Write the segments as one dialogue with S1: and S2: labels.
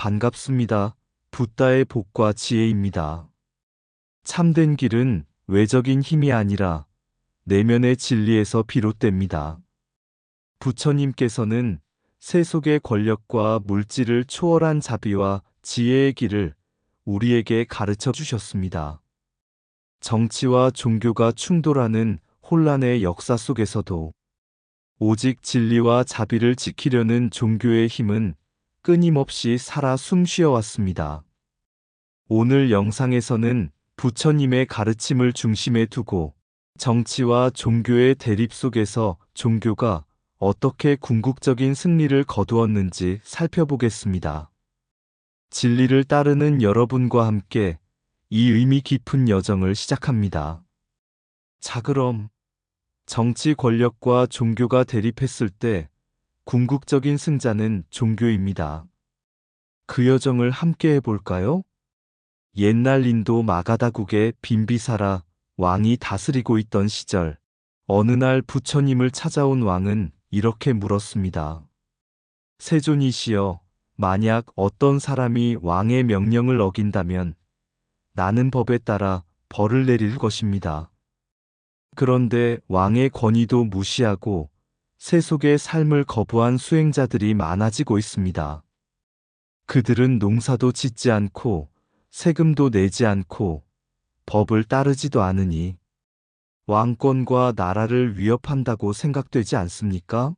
S1: 반갑습니다. 붓다의 복과 지혜입니다. 참된 길은 외적인 힘이 아니라 내면의 진리에서 비롯됩니다. 부처님께서는 세속의 권력과 물질을 초월한 자비와 지혜의 길을 우리에게 가르쳐 주셨습니다. 정치와 종교가 충돌하는 혼란의 역사 속에서도 오직 진리와 자비를 지키려는 종교의 힘은 끊임없이 살아 숨쉬어 왔습니다. 오늘 영상에서는 부처님의 가르침을 중심에 두고 정치와 종교의 대립 속에서 종교가 어떻게 궁극적인 승리를 거두었는지 살펴보겠습니다. 진리를 따르는 여러분과 함께 이 의미 깊은 여정을 시작합니다. 자, 그럼 정치 권력과 종교가 대립했을 때 궁극적인 승자는 종교입니다. 그 여정을 함께 해볼까요? 옛날 인도 마가다국의 빈비사라 왕이 다스리고 있던 시절, 어느 날 부처님을 찾아온 왕은 이렇게 물었습니다. 세존이시여, 만약 어떤 사람이 왕의 명령을 어긴다면 나는 법에 따라 벌을 내릴 것입니다. 그런데 왕의 권위도 무시하고 세속의 삶을 거부한 수행자들이 많아지고 있습니다. 그들은 농사도 짓지 않고 세금도 내지 않고 법을 따르지도 않으니 왕권과 나라를 위협한다고 생각되지 않습니까?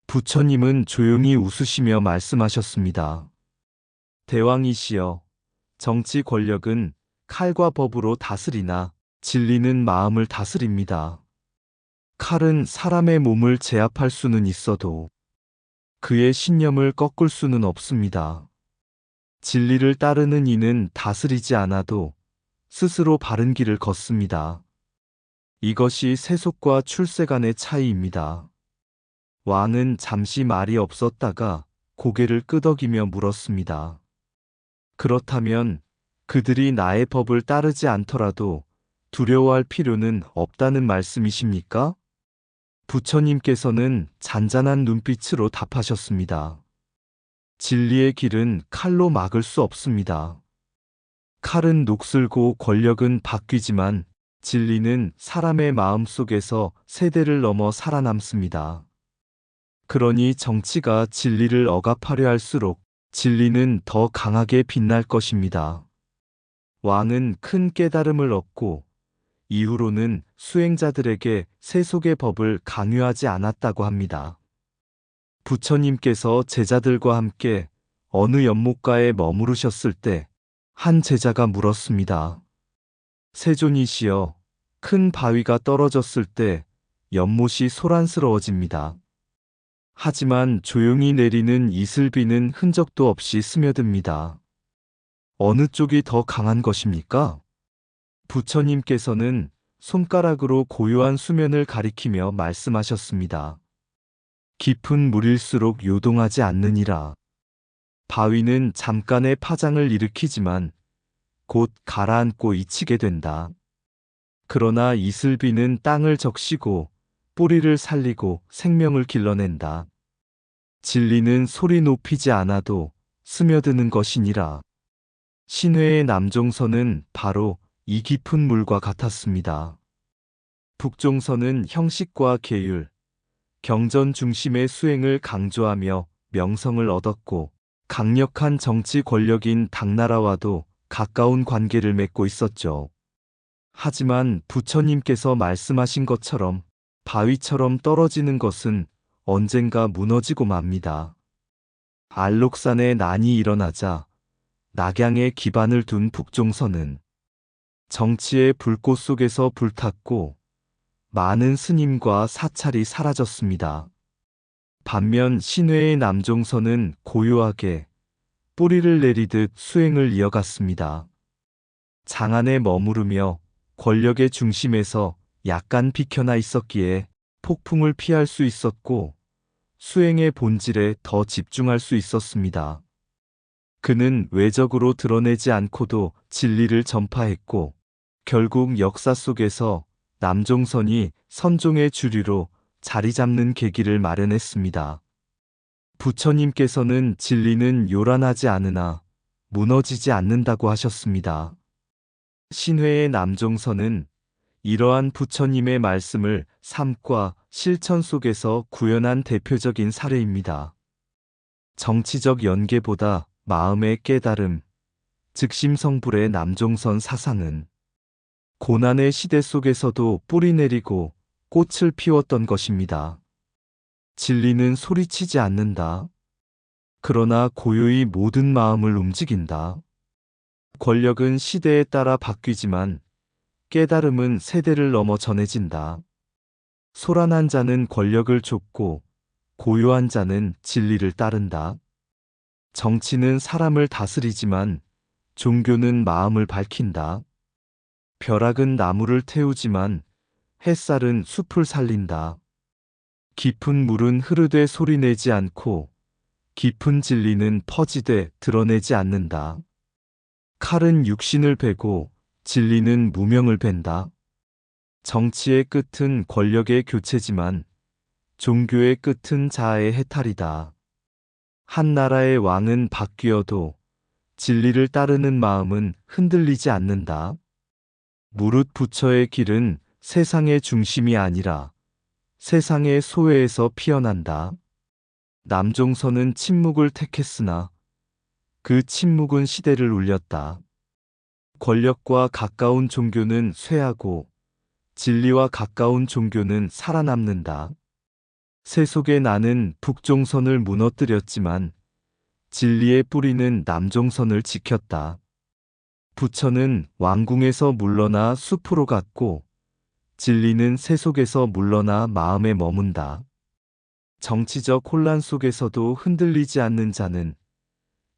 S1: 부처님은 조용히 웃으시며 말씀하셨습니다. 대왕이시여, 정치 권력은 칼과 법으로 다스리나 진리는 마음을 다스립니다. 칼은 사람의 몸을 제압할 수는 있어도 그의 신념을 꺾을 수는 없습니다. 진리를 따르는 이는 다스리지 않아도 스스로 바른 길을 걷습니다. 이것이 세속과 출세 간의 차이입니다. 왕은 잠시 말이 없었다가 고개를 끄덕이며 물었습니다. 그렇다면 그들이 나의 법을 따르지 않더라도 두려워할 필요는 없다는 말씀이십니까? 부처님께서는 잔잔한 눈빛으로 답하셨습니다. 진리의 길은 칼로 막을 수 없습니다. 칼은 녹슬고 권력은 바뀌지만 진리는 사람의 마음 속에서 세대를 넘어 살아남습니다. 그러니 정치가 진리를 억압하려 할수록 진리는 더 강하게 빛날 것입니다. 왕은 큰 깨달음을 얻고 이후로는 수행자들에게 세속의 법을 강요하지 않았다고 합니다. 부처님께서 제자들과 함께 어느 연못가에 머무르셨을 때 한 제자가 물었습니다. 세존이시여, 큰 바위가 떨어졌을 때 연못이 소란스러워집니다. 하지만 조용히 내리는 이슬비는 흔적도 없이 스며듭니다. 어느 쪽이 더 강한 것입니까? 부처님께서는 손가락으로 고요한 수면을 가리키며 말씀하셨습니다. 깊은 물일수록 요동하지 않느니라. 바위는 잠깐의 파장을 일으키지만 곧 가라앉고 잊히게 된다. 그러나 이슬비는 땅을 적시고 뿌리를 살리고 생명을 길러낸다. 진리는 소리 높이지 않아도 스며드는 것이니라. 신회의 남종선은 바로 이 깊은 물과 같았습니다. 북종선은 형식과 계율, 경전 중심의 수행을 강조하며 명성을 얻었고 강력한 정치 권력인 당나라와도 가까운 관계를 맺고 있었죠. 하지만 부처님께서 말씀하신 것처럼 바위처럼 떨어지는 것은 언젠가 무너지고 맙니다. 알록산에 난이 일어나자 낙양에 기반을 둔 북종선은 정치의 불꽃 속에서 불탔고 많은 스님과 사찰이 사라졌습니다. 반면 신회의 남종선은 고요하게 뿌리를 내리듯 수행을 이어갔습니다. 장안에 머무르며 권력의 중심에서 약간 비켜나 있었기에 폭풍을 피할 수 있었고 수행의 본질에 더 집중할 수 있었습니다. 그는 외적으로 드러내지 않고도 진리를 전파했고 결국 역사 속에서 남종선이 선종의 주류로 자리 잡는 계기를 마련했습니다. 부처님께서는 진리는 요란하지 않으나 무너지지 않는다고 하셨습니다. 신회의 남종선은 이러한 부처님의 말씀을 삶과 실천 속에서 구현한 대표적인 사례입니다. 정치적 연계보다 마음의 깨달음, 즉심성불의 남종선 사상은 고난의 시대 속에서도 뿌리 내리고 꽃을 피웠던 것입니다. 진리는 소리치지 않는다. 그러나 고요히 모든 마음을 움직인다. 권력은 시대에 따라 바뀌지만 깨달음은 세대를 넘어 전해진다. 소란한 자는 권력을 쫓고 고요한 자는 진리를 따른다. 정치는 사람을 다스리지만 종교는 마음을 밝힌다. 벼락은 나무를 태우지만 햇살은 숲을 살린다. 깊은 물은 흐르되 소리내지 않고 깊은 진리는 퍼지되 드러내지 않는다. 칼은 육신을 베고 진리는 무명을 벤다. 정치의 끝은 권력의 교체지만 종교의 끝은 자아의 해탈이다. 한 나라의 왕은 바뀌어도 진리를 따르는 마음은 흔들리지 않는다. 무릇 부처의 길은 세상의 중심이 아니라 세상의 소외에서 피어난다. 남종선은 침묵을 택했으나 그 침묵은 시대를 울렸다. 권력과 가까운 종교는 쇠하고 진리와 가까운 종교는 살아남는다. 세속의 나는 북종선을 무너뜨렸지만 진리의 뿌리는 남종선을 지켰다. 부처는 왕궁에서 물러나 숲으로 갔고 진리는 세속에서 물러나 마음에 머문다. 정치적 혼란 속에서도 흔들리지 않는 자는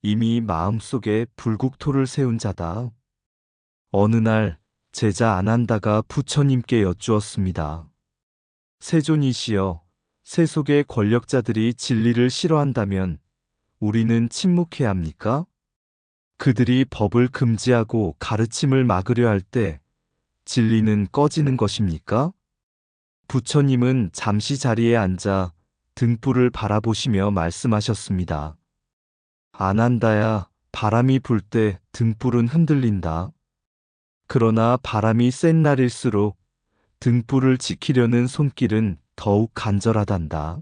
S1: 이미 마음속에 불국토를 세운 자다. 어느 날 제자 아난다가 부처님께 여쭈었습니다. 세존이시여, 세속의 권력자들이 진리를 싫어한다면 우리는 침묵해야 합니까? 그들이 법을 금지하고 가르침을 막으려 할 때 진리는 꺼지는 것입니까? 부처님은 잠시 자리에 앉아 등불을 바라보시며 말씀하셨습니다. 아난다야, 바람이 불 때 등불은 흔들린다. 그러나 바람이 센 날일수록 등불을 지키려는 손길은 더욱 간절하단다.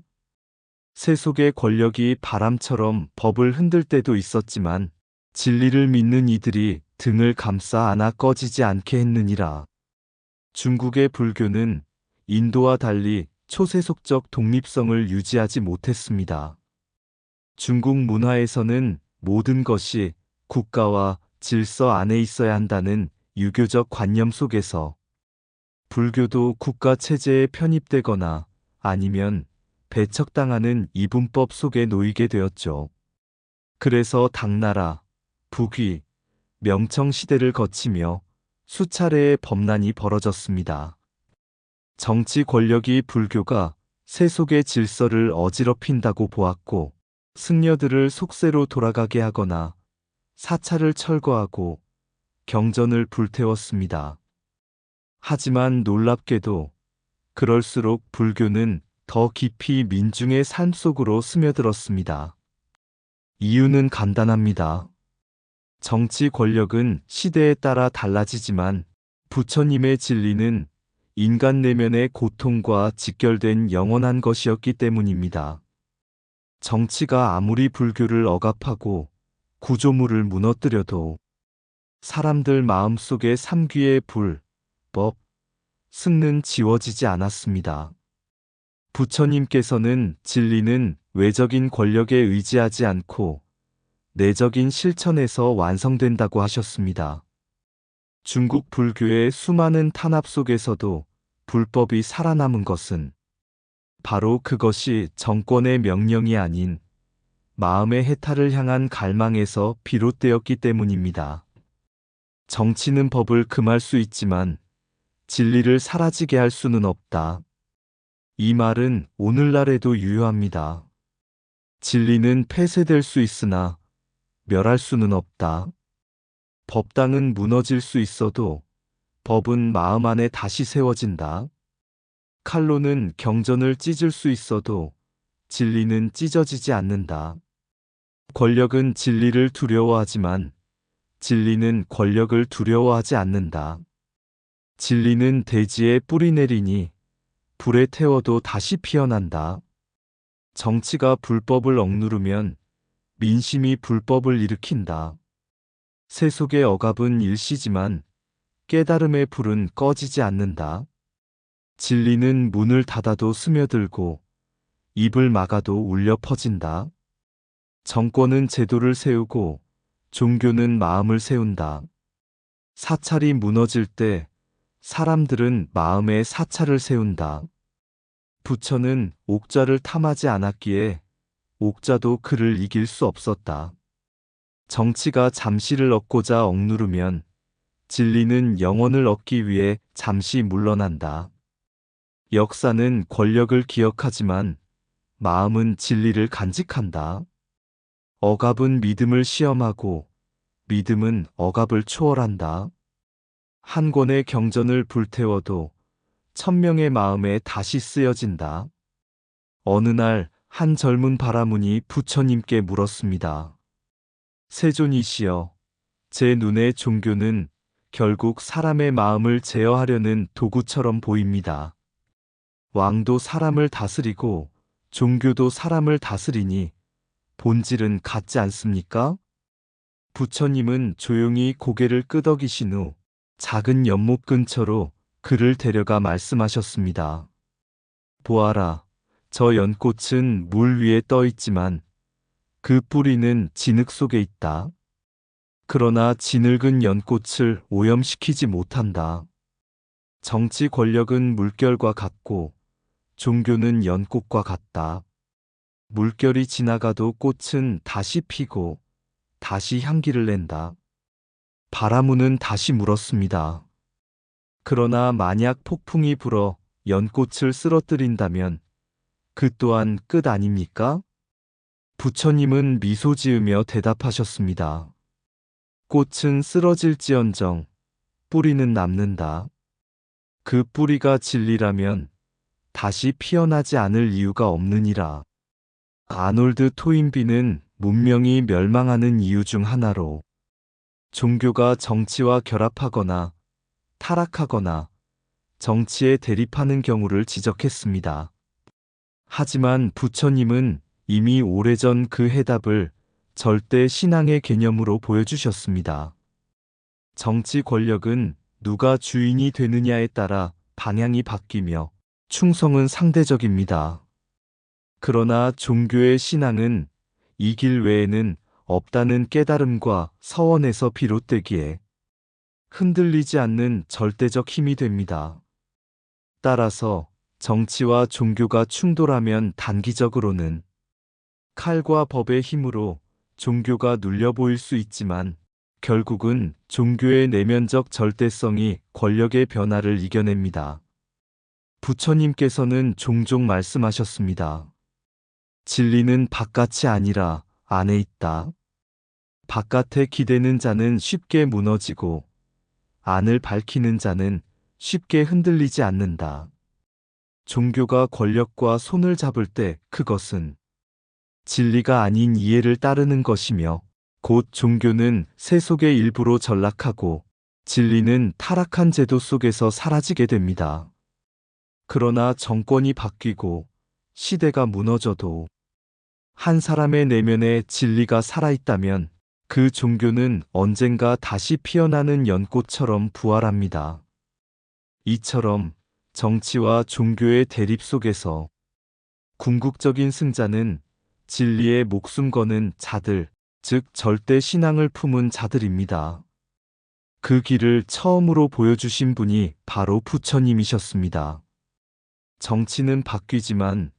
S1: 세속의 권력이 바람처럼 법을 흔들 때도 있었지만 진리를 믿는 이들이 등을 감싸 안아 꺼지지 않게 했느니라. 중국의 불교는 인도와 달리 초세속적 독립성을 유지하지 못했습니다. 중국 문화에서는 모든 것이 국가와 질서 안에 있어야 한다는 유교적 관념 속에서 불교도 국가 체제에 편입되거나 아니면 배척당하는 이분법 속에 놓이게 되었죠. 그래서 당나라, 북위, 명청 시대를 거치며 수차례의 범난이 벌어졌습니다. 정치 권력이 불교가 세속의 질서를 어지럽힌다고 보았고 승려들을 속세로 돌아가게 하거나 사찰을 철거하고 경전을 불태웠습니다. 하지만 놀랍게도 그럴수록 불교는 더 깊이 민중의 삶 속으로 스며들었습니다. 이유는 간단합니다. 정치 권력은 시대에 따라 달라지지만 부처님의 진리는 인간 내면의 고통과 직결된 영원한 것이었기 때문입니다. 정치가 아무리 불교를 억압하고 구조물을 무너뜨려도 사람들 마음속의 삼귀의 불, 법, 승는 지워지지 않았습니다. 부처님께서는 진리는 외적인 권력에 의지하지 않고 내적인 실천에서 완성된다고 하셨습니다. 중국 불교의 수많은 탄압 속에서도 불법이 살아남은 것은 바로 그것이 정권의 명령이 아닌 마음의 해탈을 향한 갈망에서 비롯되었기 때문입니다. 정치는 법을 금할 수 있지만 진리를 사라지게 할 수는 없다. 이 말은 오늘날에도 유효합니다. 진리는 폐쇄될 수 있으나 멸할 수는 없다. 법당은 무너질 수 있어도 법은 마음 안에 다시 세워진다. 칼로는 경전을 찢을 수 있어도 진리는 찢어지지 않는다. 권력은 진리를 두려워하지만 진리는 권력을 두려워하지 않는다. 진리는 대지에 뿌리 내리니 불에 태워도 다시 피어난다. 정치가 불법을 억누르면 민심이 불법을 일으킨다. 세속의 억압은 일시지만 깨달음의 불은 꺼지지 않는다. 진리는 문을 닫아도 스며들고 입을 막아도 울려 퍼진다. 정권은 제도를 세우고 종교는 마음을 세운다. 사찰이 무너질 때 사람들은 마음에 사찰을 세운다. 부처는 옥자를 탐하지 않았기에 옥자도 그를 이길 수 없었다. 정치가 잠시를 얻고자 억누르면 진리는 영원을 얻기 위해 잠시 물러난다. 역사는 권력을 기억하지만 마음은 진리를 간직한다. 억압은 믿음을 시험하고 믿음은 억압을 초월한다. 한 권의 경전을 불태워도 1000명의 마음에 다시 쓰여진다. 어느 날 한 젊은 바라문이 부처님께 물었습니다. 세존이시여, 제 눈에 종교는 결국 사람의 마음을 제어하려는 도구처럼 보입니다. 왕도 사람을 다스리고 종교도 사람을 다스리니 본질은 같지 않습니까? 부처님은 조용히 고개를 끄덕이신 후 작은 연못 근처로 그를 데려가 말씀하셨습니다. 보아라, 저 연꽃은 물 위에 떠 있지만 그 뿌리는 진흙 속에 있다. 그러나 진흙은 연꽃을 오염시키지 못한다. 정치 권력은 물결과 같고 종교는 연꽃과 같다. 물결이 지나가도 꽃은 다시 피고 다시 향기를 낸다. 바라문은 다시 물었습니다. 그러나 만약 폭풍이 불어 연꽃을 쓰러뜨린다면 그 또한 끝 아닙니까? 부처님은 미소 지으며 대답하셨습니다. 꽃은 쓰러질지언정 뿌리는 남는다. 그 뿌리가 진리라면 다시 피어나지 않을 이유가 없느니라. 아놀드 토인비는 문명이 멸망하는 이유 중 하나로 종교가 정치와 결합하거나 타락하거나 정치에 대립하는 경우를 지적했습니다. 하지만 부처님은 이미 오래전 그 해답을 절대 신앙의 개념으로 보여주셨습니다. 정치 권력은 누가 주인이 되느냐에 따라 방향이 바뀌며 충성은 상대적입니다. 그러나 종교의 신앙은 이 길 외에는 없다는 깨달음과 서원에서 비롯되기에 흔들리지 않는 절대적 힘이 됩니다. 따라서 정치와 종교가 충돌하면 단기적으로는 칼과 법의 힘으로 종교가 눌려 보일 수 있지만 결국은 종교의 내면적 절대성이 권력의 변화를 이겨냅니다. 부처님께서는 종종 말씀하셨습니다. 진리는 바깥이 아니라 안에 있다. 바깥에 기대는 자는 쉽게 무너지고 안을 밝히는 자는 쉽게 흔들리지 않는다. 종교가 권력과 손을 잡을 때 그것은 진리가 아닌 이해를 따르는 것이며 곧 종교는 세속의 일부로 전락하고 진리는 타락한 제도 속에서 사라지게 됩니다. 그러나 정권이 바뀌고 시대가 무너져도 한 사람의 내면에 진리가 살아있다면 그 종교는 언젠가 다시 피어나는 연꽃처럼 부활합니다. 이처럼 정치와 종교의 대립 속에서 궁극적인 승자는 진리에 목숨 거는 자들, 즉 절대 신앙을 품은 자들입니다. 그 길을 처음으로 보여주신 분이 바로 부처님이셨습니다. 정치는 바뀌지만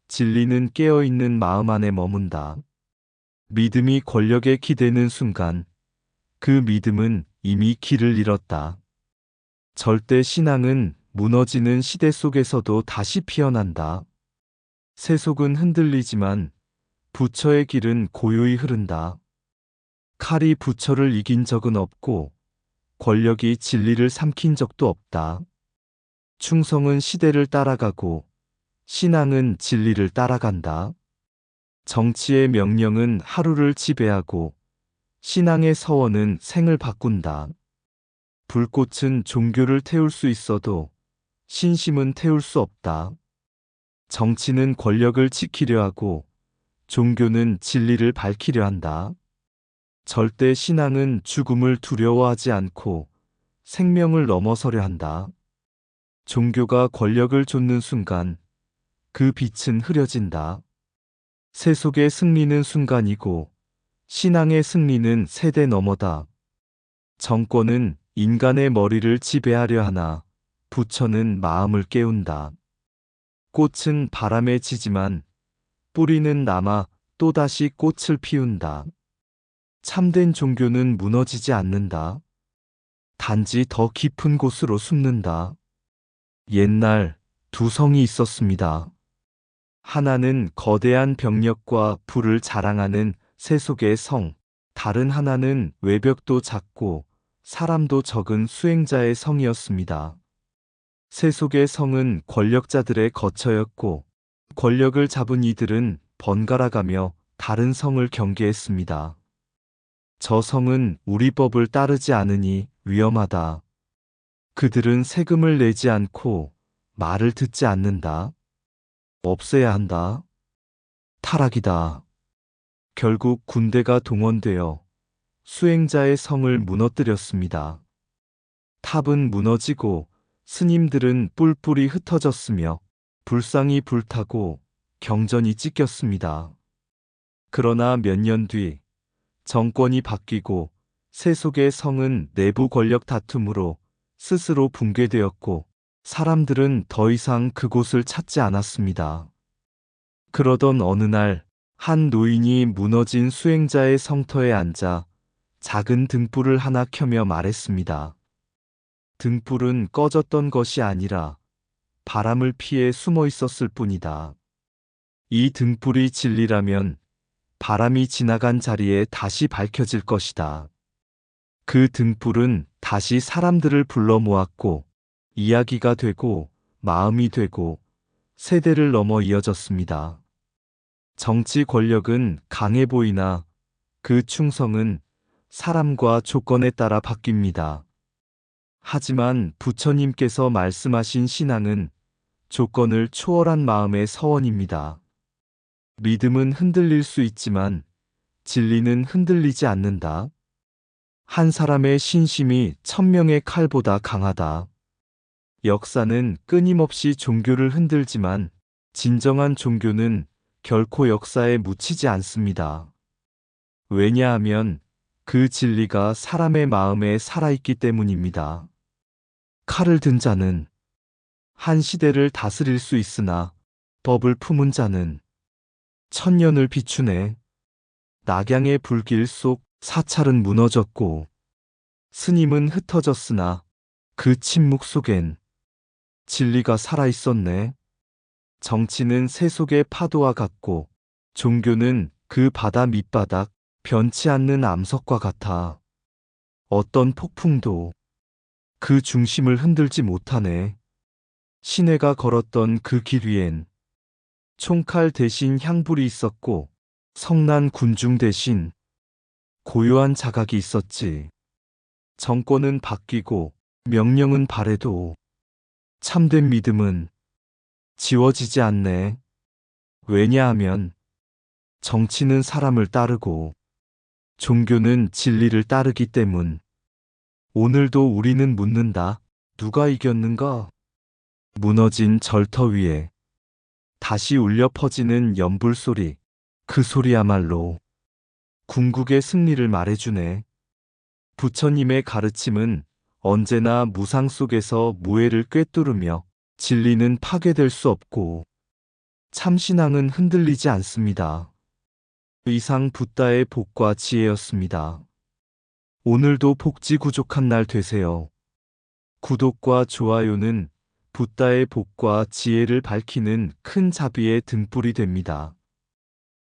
S1: 진리는 깨어있는 마음 안에 머문다. 믿음이 권력에 기대는 순간 그 믿음은 이미 길을 잃었다. 절대 신앙은 무너지는 시대 속에서도 다시 피어난다. 세속은 흔들리지만 부처의 길은 고요히 흐른다. 칼이 부처를 이긴 적은 없고 권력이 진리를 삼킨 적도 없다. 충성은 시대를 따라가고 신앙은 진리를 따라간다. 정치의 명령은 하루를 지배하고 신앙의 서원은 생을 바꾼다. 불꽃은 종교를 태울 수 있어도 신심은 태울 수 없다. 정치는 권력을 지키려 하고 종교는 진리를 밝히려 한다. 절대 신앙은 죽음을 두려워하지 않고 생명을 넘어서려 한다. 종교가 권력을 좇는 순간 그 빛은 흐려진다. 세속의 승리는 순간이고 신앙의 승리는 세대 너머다. 정권은 인간의 머리를 지배하려 하나 부처는 마음을 깨운다. 꽃은 바람에 지지만 뿌리는 남아 또다시 꽃을 피운다. 참된 종교는 무너지지 않는다. 단지 더 깊은 곳으로 숨는다. 옛날 두 성이 있었습니다. 하나는 거대한 병력과 부를 자랑하는 세속의 성, 다른 하나는 외벽도 작고 사람도 적은 수행자의 성이었습니다. 세속의 성은 권력자들의 거처였고 권력을 잡은 이들은 번갈아가며 다른 성을 경계했습니다. 저 성은 우리 법을 따르지 않으니 위험하다. 그들은 세금을 내지 않고 말을 듣지 않는다. 없애야 한다. 타락이다. 결국 군대가 동원되어 수행자의 성을 무너뜨렸습니다. 탑은 무너지고 스님들은 뿔뿔이 흩어졌으며 불상이 불타고 경전이 찢겼습니다. 그러나 몇 년 뒤 정권이 바뀌고 세속의 성은 내부 권력 다툼으로 스스로 붕괴되었고 사람들은 더 이상 그곳을 찾지 않았습니다. 그러던 어느 날 한 노인이 무너진 수행자의 성터에 앉아 작은 등불을 하나 켜며 말했습니다. 등불은 꺼졌던 것이 아니라 바람을 피해 숨어 있었을 뿐이다. 이 등불이 진리라면 바람이 지나간 자리에 다시 밝혀질 것이다. 그 등불은 다시 사람들을 불러 모았고 이야기가 되고 마음이 되고 세대를 넘어 이어졌습니다. 정치 권력은 강해 보이나 그 충성은 사람과 조건에 따라 바뀝니다. 하지만 부처님께서 말씀하신 신앙은 조건을 초월한 마음의 서원입니다. 믿음은 흔들릴 수 있지만 진리는 흔들리지 않는다. 한 사람의 신심이 1000명의 칼보다 강하다. 역사는 끊임없이 종교를 흔들지만 진정한 종교는 결코 역사에 묻히지 않습니다. 왜냐하면 그 진리가 사람의 마음에 살아있기 때문입니다. 칼을 든 자는 한 시대를 다스릴 수 있으나 법을 품은 자는 천년을 비추네. 낙양의 불길 속 사찰은 무너졌고 스님은 흩어졌으나 그 침묵 속엔 진리가 살아있었네. 정치는 세속의 파도와 같고 종교는 그 바다 밑바닥 변치 않는 암석과 같아. 어떤 폭풍도 그 중심을 흔들지 못하네. 신해가 걸었던 그 길 위엔 총칼 대신 향불이 있었고 성난 군중 대신 고요한 자각이 있었지. 정권은 바뀌고 명령은 바래도 참된 믿음은 지워지지 않네. 왜냐하면 정치는 사람을 따르고 종교는 진리를 따르기 때문. 오늘도 우리는 묻는다. 누가 이겼는가? 무너진 절터 위에 다시 울려 퍼지는 연불 소리. 그 소리야말로 궁극의 승리를 말해주네. 부처님의 가르침은 언제나 무상 속에서 무해를 꿰뚫으며 진리는 파괴될 수 없고 참신앙은 흔들리지 않습니다. 이상 붓다의 복과 지혜였습니다. 오늘도 복지구족한 날 되세요. 구독과 좋아요는 붓다의 복과 지혜를 밝히는 큰 자비의 등불이 됩니다.